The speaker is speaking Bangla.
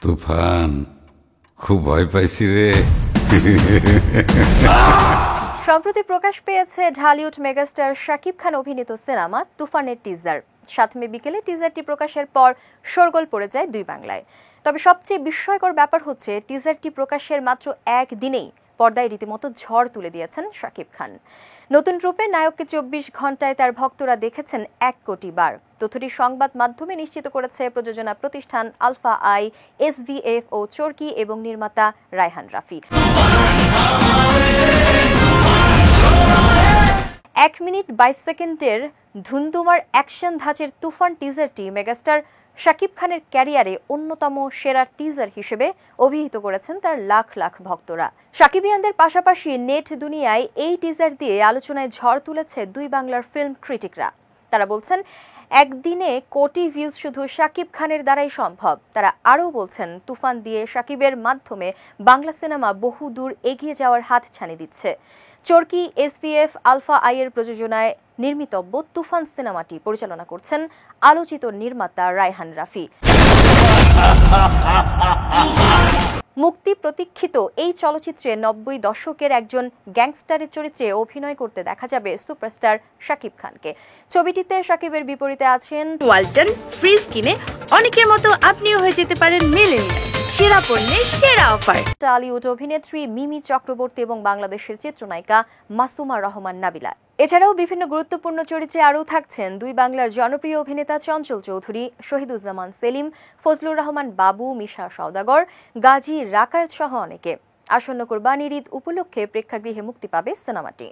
তুফান, খুব ভয় পাইছি রে। সম্প্রতি প্রকাশ পেয়েছে ঢালিউড মেগাস্টার শাকিব খান অভিনীত সিনেমা তুফানের টিজার। 7 মে বিকেলে টিজারটি প্রকাশের পর শোরগোল পড়ে যায় দুই বাংলায়। তবে সবচেয়ে বিস্ময়কর ব্যাপার হচ্ছে টিজারটি প্রকাশের মাত্র একদিনেই পর্দায় রীতিমতো ঝড় তুলে দিয়েছেন শাকিব খান। নতুন রূপে নায়ককে 24 ঘন্টায় তার ভক্তরা দেখেছেন 1 কোটি বার। তথ্যটি সংবাদ মাধ্যমে নিশ্চিত করেছে প্রযোজনা প্রতিষ্ঠান আলফা আই, এসভিএফ ও চরকি এবং নির্মাতা রায়হান রাফি। 1 মিনিট 22 সেকেন্ডের ধুন্ধুমার অ্যাকশন ধাঁচের তুফান টিজারটি মেগাস্টার শাকিব খানের ক্যারিয়ারে অন্যতম সেরা টিজার হিসেবে অভিহিত করেছেন তার লাখ লাখ ভক্তরা। শাকিবিয়ানদের পাশাপাশি নেট দুনিয়ায় এই টিজার দিয়ে আলোচনায় ঝড় তুলেছে দুই বাংলার ফিল্ম ক্রিটিকরা। তারা বলছেন, একদিনে কোটি ভিউজ শুধু শাকিব খানের দ্বারাই সম্ভব। তারা আরও বলছেন, তুফান দিয়ে শাকিবের মাধ্যমে বাংলা সিনেমা বহু দূর এগিয়ে যাওয়ার হাতছানি দিচ্ছে। চরকি, এসভিএফ, আলফা আইয়ের প্রযোজনায় নির্মিতব্য তুফান সিনেমাটি পরিচালনা করছেন আলোচিত নির্মাতা রায়হান রাফি। মুক্তি প্রতীক্ষিত এই চলচ্চিত্রে 90 দশকের একজন গ্যাংস্টারের চরিত্রে অভিনয় করতে দেখা যাবে সুপারস্টার শাকিব খানকে। ছবিটিতে শাকিবের বিপরীতে আছেন ওয়ালটন। ফ্রিজ কিনে অনেকের মতো আপনিও হয়ে যেতে পারেন মিলেনিয়াল। সেরা পণ্যের সেরা অফার। টলিউড অভিনেত্রী মিমি চক্রবর্তী এবং বাংলাদেশের চিত্রনায়িকা মাসুমা রহমান নাবিলা। এছাড়াও বিভিন্ন গুরুত্বপূর্ণ চরিত্রে আরও থাকছেন দুই বাংলার জনপ্রিয় অভিনেতা চঞ্চল চৌধুরী, শহীদুজ্জামান সেলিম, ফজলুর রহমান বাবু, মিশা সওদাগর, গাজী রাকায়েত সহ অনেকে। আসন্ন কোরবানির ঈদ উপলক্ষে প্রেক্ষাগৃহে মুক্তি পাবে সিনেমাটি।